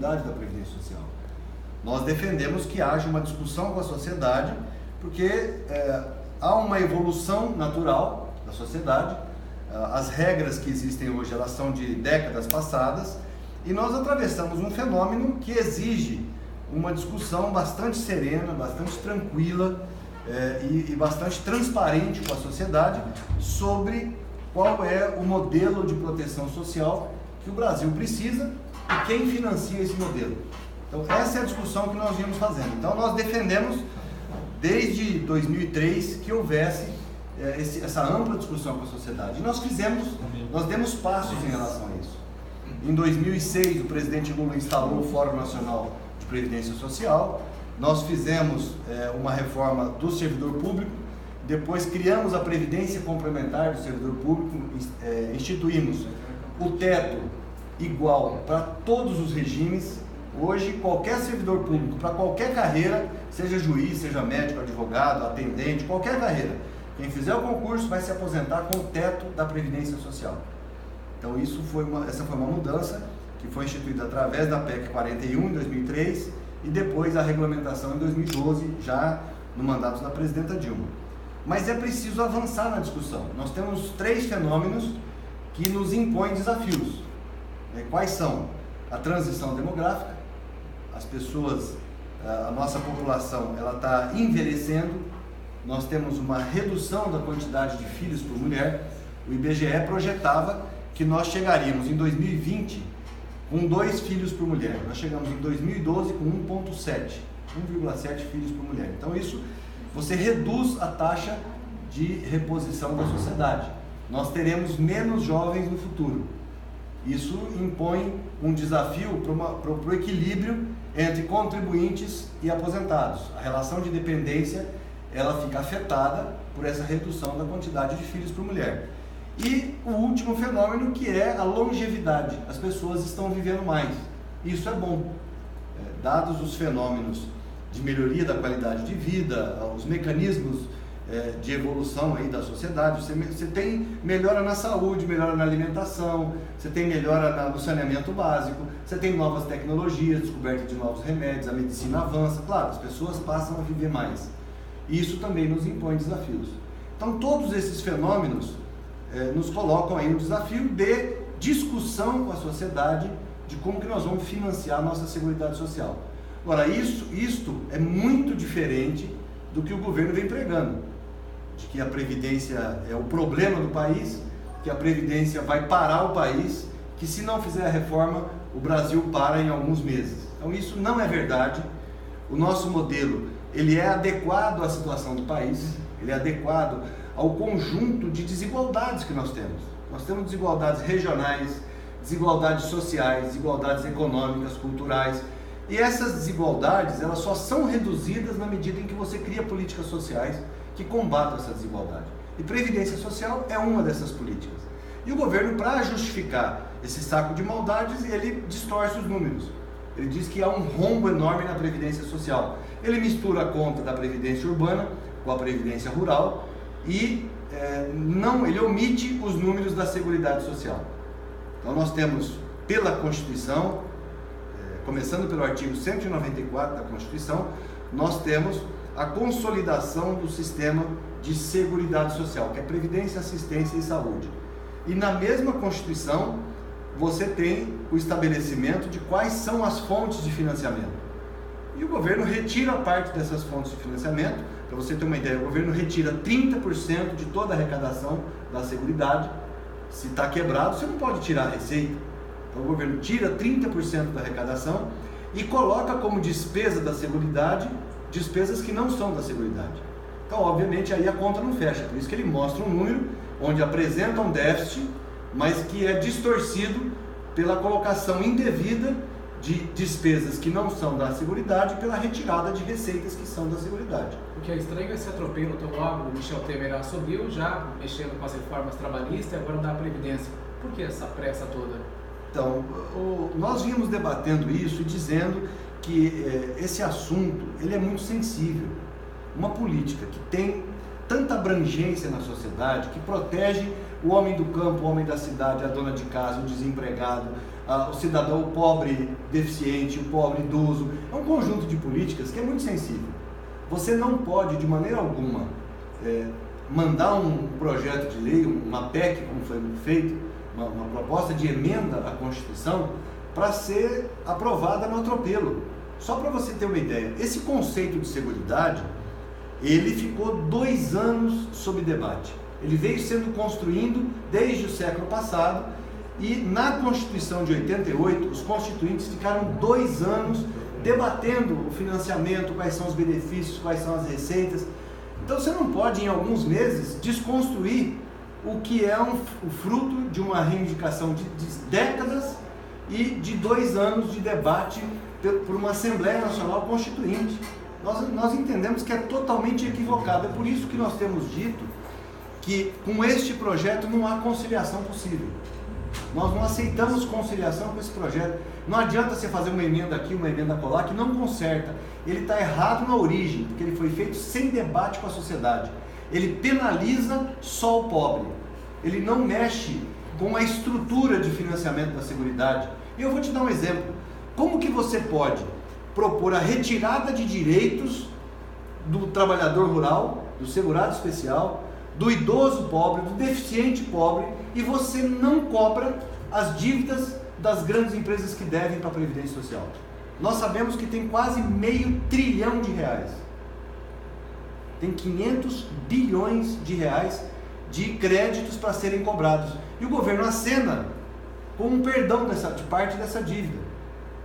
sustentabilidade da Previdência Social. Nós defendemos que haja uma discussão com a sociedade, porque há uma evolução natural da sociedade, as regras que existem hoje, elas são de décadas passadas, e nós atravessamos um fenômeno que exige uma discussão bastante serena, bastante tranquila e bastante transparente com a sociedade sobre qual é o modelo de proteção social que o Brasil precisa e quem financia esse modelo. Então essa é a discussão que nós viemos fazendo. Então nós defendemos desde 2003 que houvesse essa ampla discussão com a sociedade. E nós demos passos em relação a isso. Em 2006 o presidente Lula instalou o Fórum Nacional de Previdência Social, nós fizemos uma reforma do servidor público, depois criamos a Previdência Complementar do servidor público, instituímos o teto igual para todos os regimes. Hoje, qualquer servidor público, para qualquer carreira, seja juiz, seja médico, advogado, atendente, qualquer carreira, quem fizer o concurso vai se aposentar com o teto da Previdência Social. Então essa foi uma mudança que foi instituída através da PEC 41 em 2003 e depois a regulamentação em 2012, já no mandato da presidenta Dilma. Mas é preciso avançar na discussão. Nós temos 3 fenômenos que nos impõem desafios. Quais são? A transição demográfica, as pessoas, a nossa população, ela está envelhecendo, nós temos uma redução da quantidade de filhos por mulher. O IBGE projetava que nós chegaríamos em 2020 com 2 filhos por mulher. Nós chegamos em 2012 com 1,7 filhos por mulher. Então isso, você reduz a taxa de reposição da sociedade. Nós teremos menos jovens no futuro. Isso impõe um desafio para o equilíbrio entre contribuintes e aposentados. A relação de dependência, ela fica afetada por essa redução da quantidade de filhos por mulher. E o último fenômeno, que é a longevidade. As pessoas estão vivendo mais. Isso é bom. Dados os fenômenos de melhoria da qualidade de vida, os mecanismos de evolução aí da sociedade, você tem melhora na saúde, melhora na alimentação, você tem melhora no saneamento básico, você tem novas tecnologias, descoberta de novos remédios, a medicina avança, claro, as pessoas passam a viver mais. Isso também nos impõe desafios. Então todos esses fenômenos nos colocam aí um desafio de discussão com a sociedade de como que nós vamos financiar a nossa Seguridade Social. Agora, isto é muito diferente do que o governo vem pregando, de que a Previdência é o problema do país, que a Previdência vai parar o país, que se não fizer a reforma, o Brasil para em alguns meses. Então isso não é verdade. O nosso modelo, ele é adequado à situação do país, ele é adequado ao conjunto de desigualdades que nós temos. Nós temos desigualdades regionais, desigualdades sociais, desigualdades econômicas, culturais. E essas desigualdades, elas só são reduzidas na medida em que você cria políticas sociais que combatam essa desigualdade. E Previdência Social é uma dessas políticas. E o governo, para justificar esse saco de maldades, ele distorce os números. Ele diz que há um rombo enorme na Previdência Social. Ele mistura a conta da Previdência Urbana com a Previdência Rural e ele omite os números da Seguridade Social. Então nós temos, pela Constituição, começando pelo artigo 194 da Constituição, nós temos a consolidação do sistema de Seguridade Social, que é Previdência, Assistência e Saúde. E na mesma Constituição, você tem o estabelecimento de quais são as fontes de financiamento. E o governo retira parte dessas fontes de financiamento. Para você ter uma ideia, o governo retira 30% de toda a arrecadação da Seguridade. Se está quebrado, você não pode tirar a receita. Então o governo tira 30% da arrecadação e coloca como despesa da Seguridade despesas que não são da Seguridade. Então, obviamente, aí a conta não fecha. Por isso que ele mostra um número onde apresenta um déficit, mas que é distorcido pela colocação indevida de despesas que não são da Seguridade pela retirada de receitas que são da Seguridade. O que é estranho é esse atropelo tão logo. O Michel Temer assumiu já mexendo com as reformas trabalhistas e agora da Previdência. Por que essa pressa toda? Então, nós vimos debatendo isso e dizendo que esse assunto ele é muito sensível. Uma política que tem tanta abrangência na sociedade, que protege o homem do campo, o homem da cidade, a dona de casa, o desempregado, o cidadão, o pobre deficiente, o pobre idoso. É um conjunto de políticas que é muito sensível. Você não pode, de maneira alguma, mandar um projeto de lei, uma PEC, como foi feito, uma proposta de emenda à Constituição, para ser aprovada no atropelo. Só para você ter uma ideia, esse conceito de seguridade, ele ficou 2 anos sob debate. Ele veio sendo construído desde o século passado e na Constituição de 88, os constituintes ficaram 2 anos debatendo o financiamento, quais são os benefícios, quais são as receitas. Então você não pode, em alguns meses, desconstruir o que é o fruto de uma reivindicação de décadas e de 2 anos de debate por uma Assembleia Nacional Constituinte. Nós entendemos que é totalmente equivocado. É por isso que nós temos dito que com este projeto não há conciliação possível. Nós não aceitamos conciliação com esse projeto. Não adianta você fazer uma emenda aqui, uma emenda acolá, que não conserta. Ele está errado na origem, porque ele foi feito sem debate com a sociedade. Ele penaliza só o pobre. Ele não mexe com a estrutura de financiamento da Seguridade. E eu vou te dar um exemplo. Como que você pode propor a retirada de direitos do trabalhador rural, do segurado especial, do idoso pobre, do deficiente pobre, e você não cobra as dívidas das grandes empresas que devem para a Previdência Social? Nós sabemos que tem quase R$500 bilhão. Tem 500 bilhões de reais de créditos para serem cobrados. E o governo acena com um perdão de parte dessa dívida.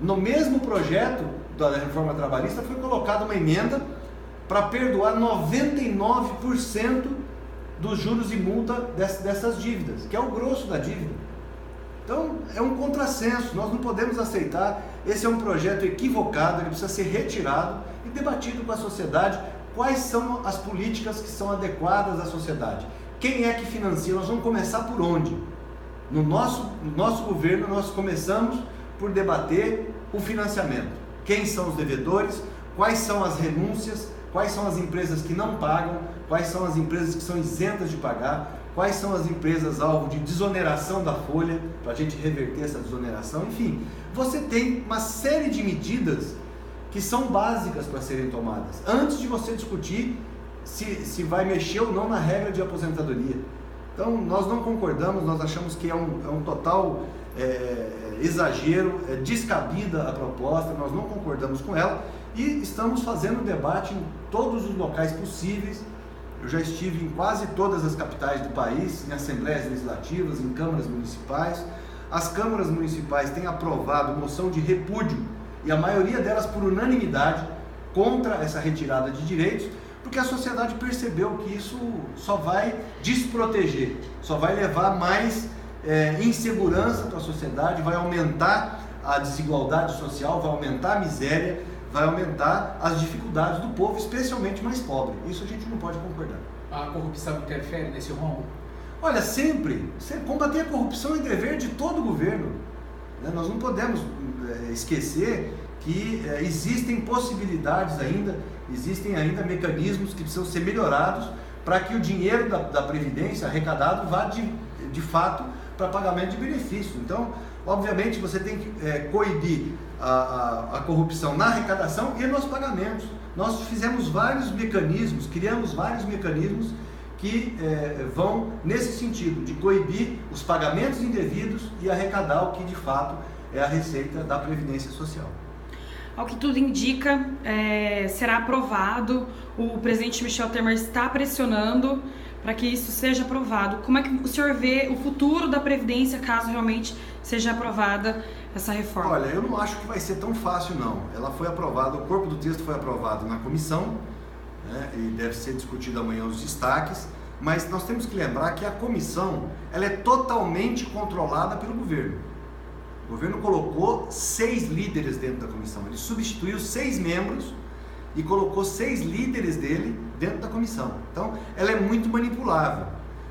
No mesmo projeto da reforma trabalhista foi colocada uma emenda para perdoar 99% dos juros e multa dessas dívidas, que é o grosso da dívida. Então é um contrassenso, nós não podemos aceitar. Esse é um projeto equivocado, ele precisa ser retirado e debatido com a sociedade. Quais são as políticas que são adequadas à sociedade? Quem é que financia? Nós vamos começar por onde? No nosso governo nós começamos por debater o financiamento. Quem são os devedores? Quais são as renúncias? Quais são as empresas que não pagam? Quais são as empresas que são isentas de pagar? Quais são as empresas alvo de desoneração da folha, para a gente reverter essa desoneração? Enfim, você tem uma série de medidas que são básicas para serem tomadas, antes de você discutir se vai mexer ou não na regra de aposentadoria. Então, nós não concordamos, nós achamos que é um total exagero, é descabida a proposta, nós não concordamos com ela e estamos fazendo debate em todos os locais possíveis. Eu já estive em quase todas as capitais do país, em assembleias legislativas, em câmaras municipais. As câmaras municipais têm aprovado moção de repúdio, e a maioria delas por unanimidade, contra essa retirada de direitos, porque a sociedade percebeu que isso só vai desproteger, só vai levar mais insegurança para a sociedade, vai aumentar a desigualdade social, vai aumentar a miséria, vai aumentar as dificuldades do povo, especialmente mais pobre. Isso a gente não pode concordar. A corrupção interfere nesse rombo? Olha, sempre combater a corrupção é dever de todo o governo. Nós não podemos esquecer que existem possibilidades ainda, existem ainda mecanismos que precisam ser melhorados para que o dinheiro da Previdência arrecadado vá de fato para pagamento de benefícios. Então, obviamente, você tem que coibir a corrupção na arrecadação e nos pagamentos. Nós fizemos vários mecanismos, criamos vários mecanismos que vão nesse sentido, de coibir os pagamentos indevidos e arrecadar o que de fato é a receita da Previdência Social. Ao que tudo indica, será aprovado. O presidente Michel Temer está pressionando para que isso seja aprovado. Como é que o senhor vê o futuro da Previdência caso realmente seja aprovada essa reforma? Olha, eu não acho que vai ser tão fácil não. Ela foi aprovada, o corpo do texto foi aprovado na comissão, né, e deve ser discutido amanhã os destaques, mas nós temos que lembrar que a comissão ela é totalmente controlada pelo governo. O governo colocou 6 líderes dentro da comissão, ele substituiu 6 membros e colocou 6 líderes dele dentro da comissão. Então, ela é muito manipulável.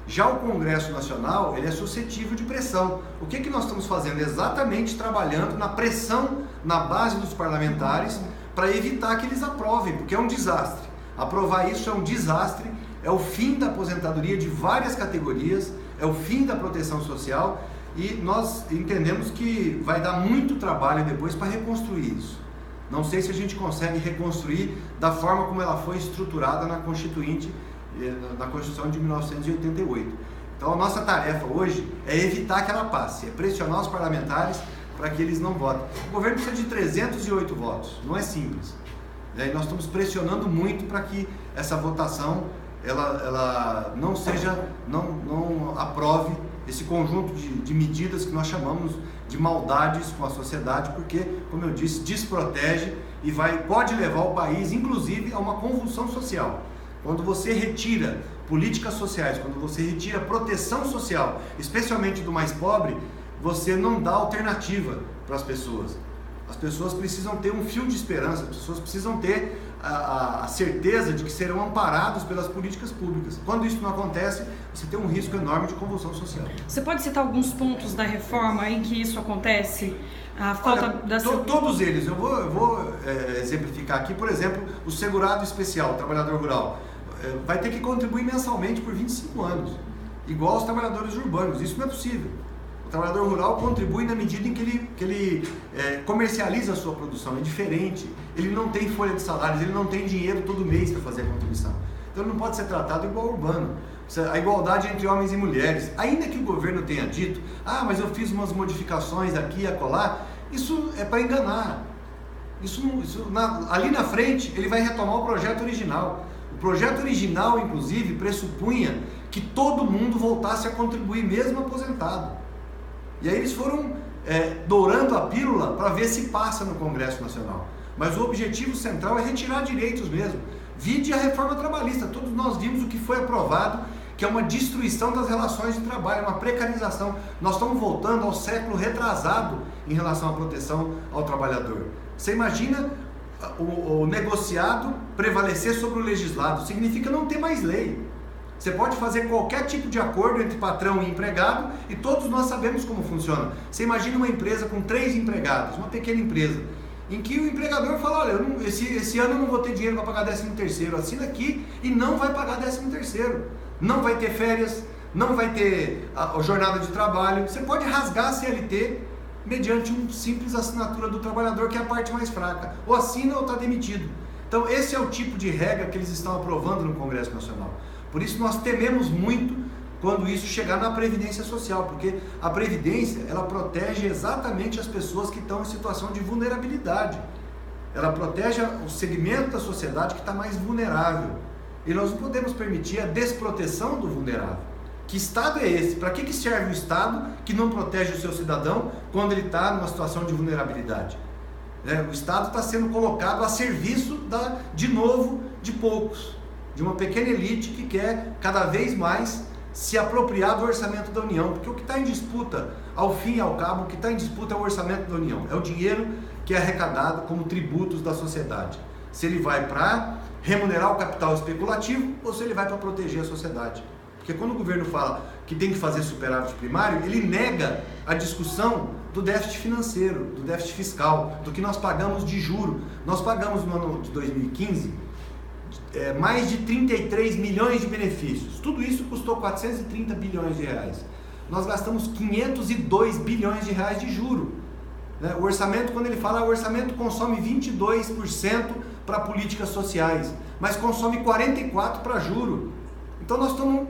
Já o Congresso Nacional, ele é suscetível de pressão. O que nós estamos fazendo? Exatamente trabalhando na pressão na base dos parlamentares para evitar que eles aprovem, porque é um desastre. Aprovar isso é um desastre, é o fim da aposentadoria de várias categorias, é o fim da proteção social e nós entendemos que vai dar muito trabalho depois para reconstruir isso. Não sei se a gente consegue reconstruir da forma como ela foi estruturada na Constituinte, na Constituição de 1988. Então a nossa tarefa hoje é evitar que ela passe, é pressionar os parlamentares para que eles não votem. O governo precisa de 308 votos, não é simples. E nós estamos pressionando muito para que essa votação ela não aprove esse conjunto de medidas que nós chamamos de maldades com a sociedade, porque, como eu disse, desprotege e pode levar o país, inclusive, a uma convulsão social. Quando você retira políticas sociais, quando você retira proteção social, especialmente do mais pobre, você não dá alternativa para as pessoas. As pessoas precisam ter um fio de esperança, as pessoas precisam ter a certeza de que serão amparados pelas políticas públicas. Quando isso não acontece, você tem um risco enorme de convulsão social. Você pode citar alguns pontos da reforma em que isso acontece? A falta todos eles. Eu vou exemplificar aqui, por exemplo, o segurado especial, o trabalhador rural, vai ter que contribuir mensalmente por 25 anos, igual aos trabalhadores urbanos. Isso não é possível. O trabalhador rural contribui na medida em que ele comercializa a sua produção, é diferente. Ele não tem folha de salários, ele não tem dinheiro todo mês para fazer a contribuição. Então ele não pode ser tratado igual ao urbano. A igualdade entre homens e mulheres, ainda que o governo tenha dito, mas eu fiz umas modificações aqui e acolá, isso é para enganar. Ali na frente ele vai retomar o projeto original. O projeto original, inclusive, pressupunha que todo mundo voltasse a contribuir, mesmo aposentado. E aí eles foram dourando a pílula para ver se passa no Congresso Nacional. Mas o objetivo central é retirar direitos mesmo. Vide a reforma trabalhista, todos nós vimos o que foi aprovado, que é uma destruição das relações de trabalho, uma precarização. Nós estamos voltando ao século retrasado em relação à proteção ao trabalhador. Você imagina o negociado prevalecer sobre o legislado, significa não ter mais lei. Você pode fazer qualquer tipo de acordo entre patrão e empregado e todos nós sabemos como funciona. Você imagina uma empresa com 3 empregados, uma pequena empresa, em que o empregador fala, olha, esse ano eu não vou ter dinheiro para pagar 13º, assina aqui e não vai pagar 13º. Não vai ter férias, não vai ter a jornada de trabalho. Você pode rasgar a CLT mediante uma simples assinatura do trabalhador, que é a parte mais fraca. Ou assina ou está demitido. Então esse é o tipo de regra que eles estão aprovando no Congresso Nacional. Por isso nós tememos muito quando isso chegar na Previdência Social, porque a Previdência, ela protege exatamente as pessoas que estão em situação de vulnerabilidade. Ela protege o segmento da sociedade que está mais vulnerável. E nós não podemos permitir a desproteção do vulnerável. Que Estado é esse? Para que serve o Estado que não protege o seu cidadão quando ele está numa situação de vulnerabilidade? O Estado está sendo colocado a serviço, de novo, de poucos. De uma pequena elite que quer cada vez mais se apropriar do orçamento da União, porque o que está em disputa, ao fim e ao cabo, o que está em disputa é o orçamento da União, é o dinheiro que é arrecadado como tributos da sociedade, se ele vai para remunerar o capital especulativo ou se ele vai para proteger a sociedade. Porque quando o governo fala que tem que fazer superávit primário, ele nega a discussão do déficit financeiro, do déficit fiscal, do que nós pagamos de juro. Nós pagamos no ano de 2015 mais de 33 milhões de benefícios. Tudo isso custou 430 bilhões de reais. Nós gastamos 502 bilhões de reais de juro. O orçamento, quando ele fala, o orçamento consome 22% para políticas sociais, mas consome 44% para juro. Então nós estamos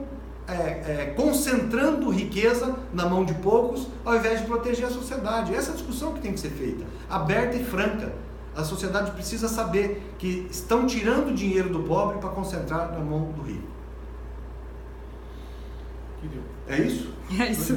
concentrando riqueza na mão de poucos, ao invés de proteger a sociedade. Essa é a discussão que tem que ser feita, aberta e franca. A sociedade precisa saber que estão tirando dinheiro do pobre para concentrar na mão do rico. É isso? É isso.